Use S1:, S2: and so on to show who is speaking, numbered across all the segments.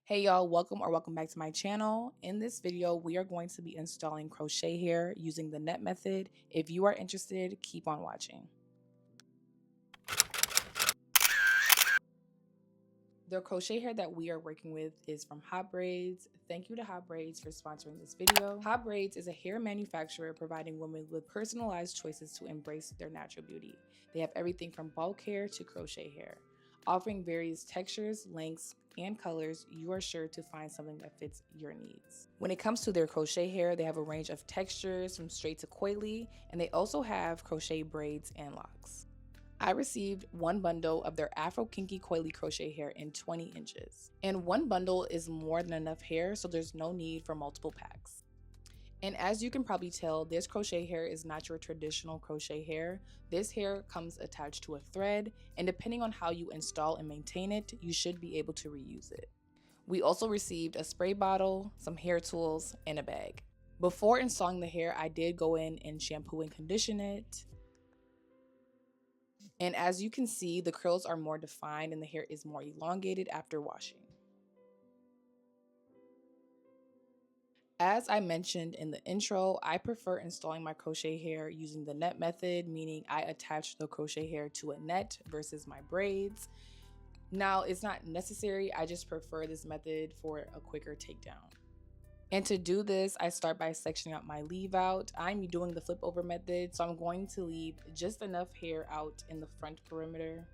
S1: Hey y'all, welcome back to my channel. In this video, we are going to be installing crochet hair using the net method. If you are interested, keep on watching. The crochet hair that we are working with is from HOTBRAIDS. Thank you to HOTBRAIDS for sponsoring this video. HOTBRAIDS is a hair manufacturer providing women with personalized choices to embrace their natural beauty. They have everything from bulk hair to crochet hair. Offering various textures, lengths, and colors, you are sure to find something that fits your needs. When it comes to their crochet hair, they have a range of textures from straight to coily, and they also have crochet braids and locks. I received one bundle of their Afro Kinky Coily crochet hair in 20 inches. And one bundle is more than enough hair, so there's no need for multiple packs. And as you can probably tell, this crochet hair is not your traditional crochet hair. This hair comes attached to a thread, and depending on how you install and maintain it, you should be able to reuse it. We also received a spray bottle, some hair tools, and a bag. Before installing the hair, I did go in and shampoo and condition it. And as you can see, the curls are more defined and the hair is more elongated after washing. As I mentioned in the intro, I prefer installing my crochet hair using the net method, meaning I attach the crochet hair to a net versus my braids. Now, it's not necessary, I just prefer this method for a quicker takedown. And to do this, I start by sectioning out my leave out. I'm doing the flip over method, so I'm going to leave just enough hair out in the front perimeter.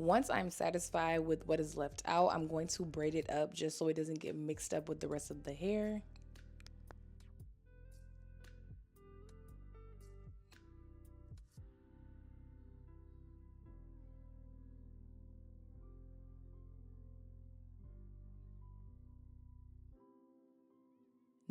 S1: Once I'm satisfied with what is left out, I'm going to braid it up just so it doesn't get mixed up with the rest of the hair.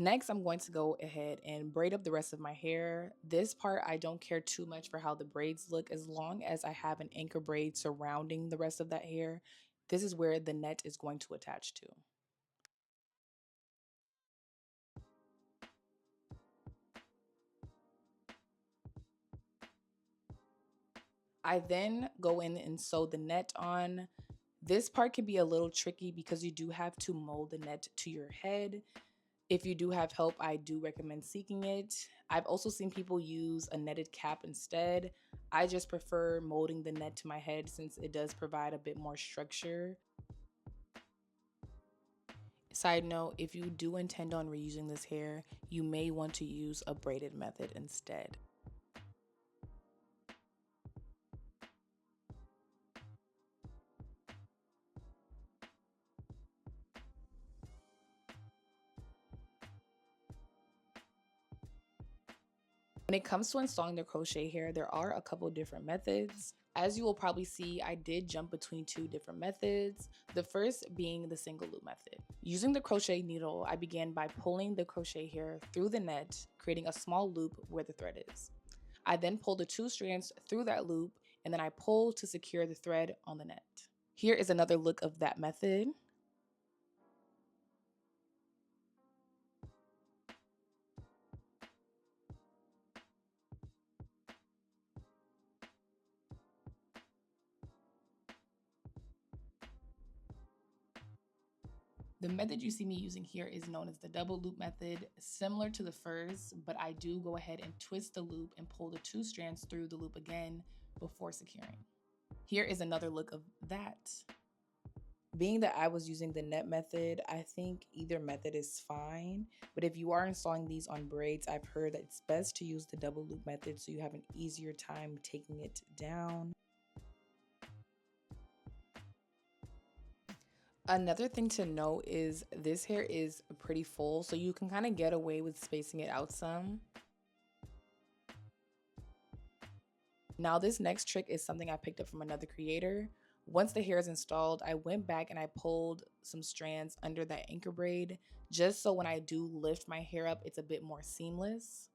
S1: Next, I'm going to go ahead and braid up the rest of my hair. This part, I don't care too much for how the braids look as long as I have an anchor braid surrounding the rest of that hair. This is where the net is going to attach to. I then go in and sew the net on. This part can be a little tricky because you do have to mold the net to your head. If you do have help, I do recommend seeking it. I've also seen people use a netted cap instead. I just prefer molding the net to my head since it does provide a bit more structure. Side note, if you do intend on reusing this hair, you may want to use a braided method instead. When it comes to installing the crochet hair, there are a couple different methods. As you will probably see, I did jump between two different methods, the first being the single loop method. Using the crochet needle, I began by pulling the crochet hair through the net, creating a small loop where the thread is. I then pull the two strands through that loop, and then I pull to secure the thread on the net. Here is another look of that method. The method you see me using here is known as the double loop method, similar to the first, but I do go ahead and twist the loop and pull the two strands through the loop again before securing. Here is another look of that. Being that I was using the net method, I think either method is fine, but if you are installing these on braids, I've heard that it's best to use the double loop method so you have an easier time taking it down. Another thing to note is this hair is pretty full, so you can kind of get away with spacing it out some. Now this next trick is something I picked up from another creator. Once the hair is installed, I went back and I pulled some strands under that anchor braid, just so when I do lift my hair up, it's a bit more seamless.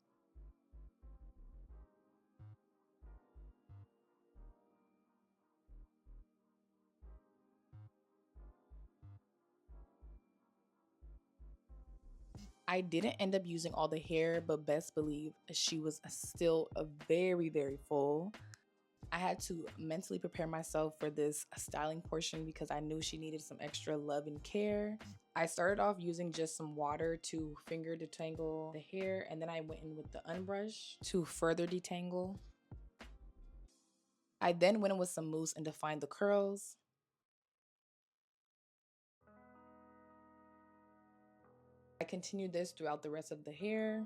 S1: I didn't end up using all the hair, but best believe she was still a very full. I had to mentally prepare myself for this styling portion because I knew she needed some extra love and care. I started off using just some water to finger detangle the hair, and then I went in with the unbrush to further detangle. I then went in with some mousse and defined the curls. I continued this throughout the rest of the hair.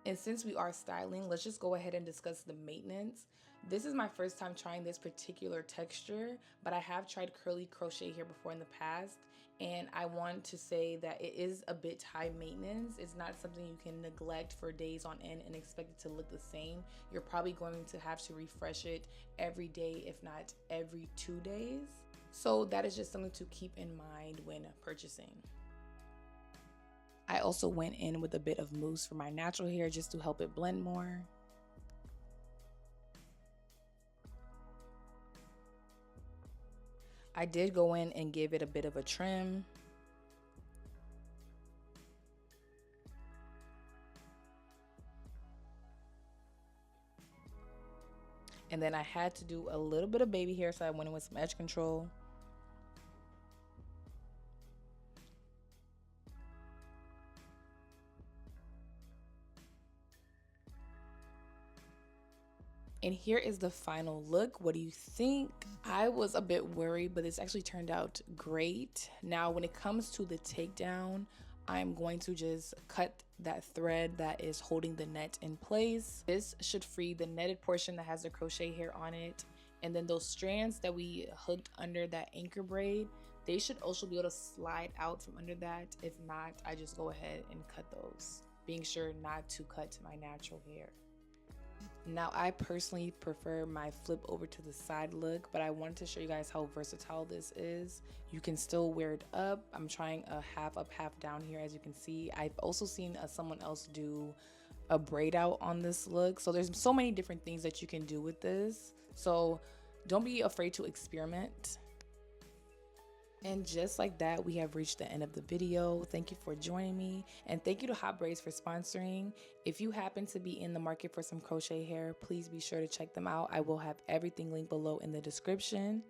S1: And since we are styling, let's just go ahead and discuss the maintenance. This is my first time trying this particular texture, but I have tried curly crochet hair before in the past, and I want to say that it is a bit high maintenance. It's not something you can neglect for days on end and expect it to look the same. You're probably going to have to refresh it every day, if not every 2 days. So that is just something to keep in mind when purchasing. I also went in with a bit of mousse for my natural hair just to help it blend more. I did go in and give it a bit of a trim. And then I had to do a little bit of baby hair, so I went in with some edge control. And here is the final look. What do you think? I was a bit worried, but this actually turned out great. Now, when it comes to the takedown, I'm going to just cut that thread that is holding the net in place. This should free the netted portion that has the crochet hair on it. And then those strands that we hooked under that anchor braid, they should also be able to slide out from under that. If not, I just go ahead and cut those, being sure not to cut my natural hair. Now, I personally prefer my flip over to the side look, but I wanted to show you guys how versatile this is. You can still wear it up. I'm trying a half up, half down here, as you can see. I've also seen someone else do a braid out on this look. So there's so many different things that you can do with this. So don't be afraid to experiment. And just like that, we have reached the end of the video. Thank you for joining me, and thank you to HOTBRAIDS for sponsoring. If you happen to be in the market for some crochet hair, please be sure to check them out. I will have everything linked below in the description.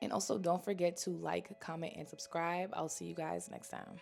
S1: And also don't forget to like, comment, and subscribe. I'll see you guys next time.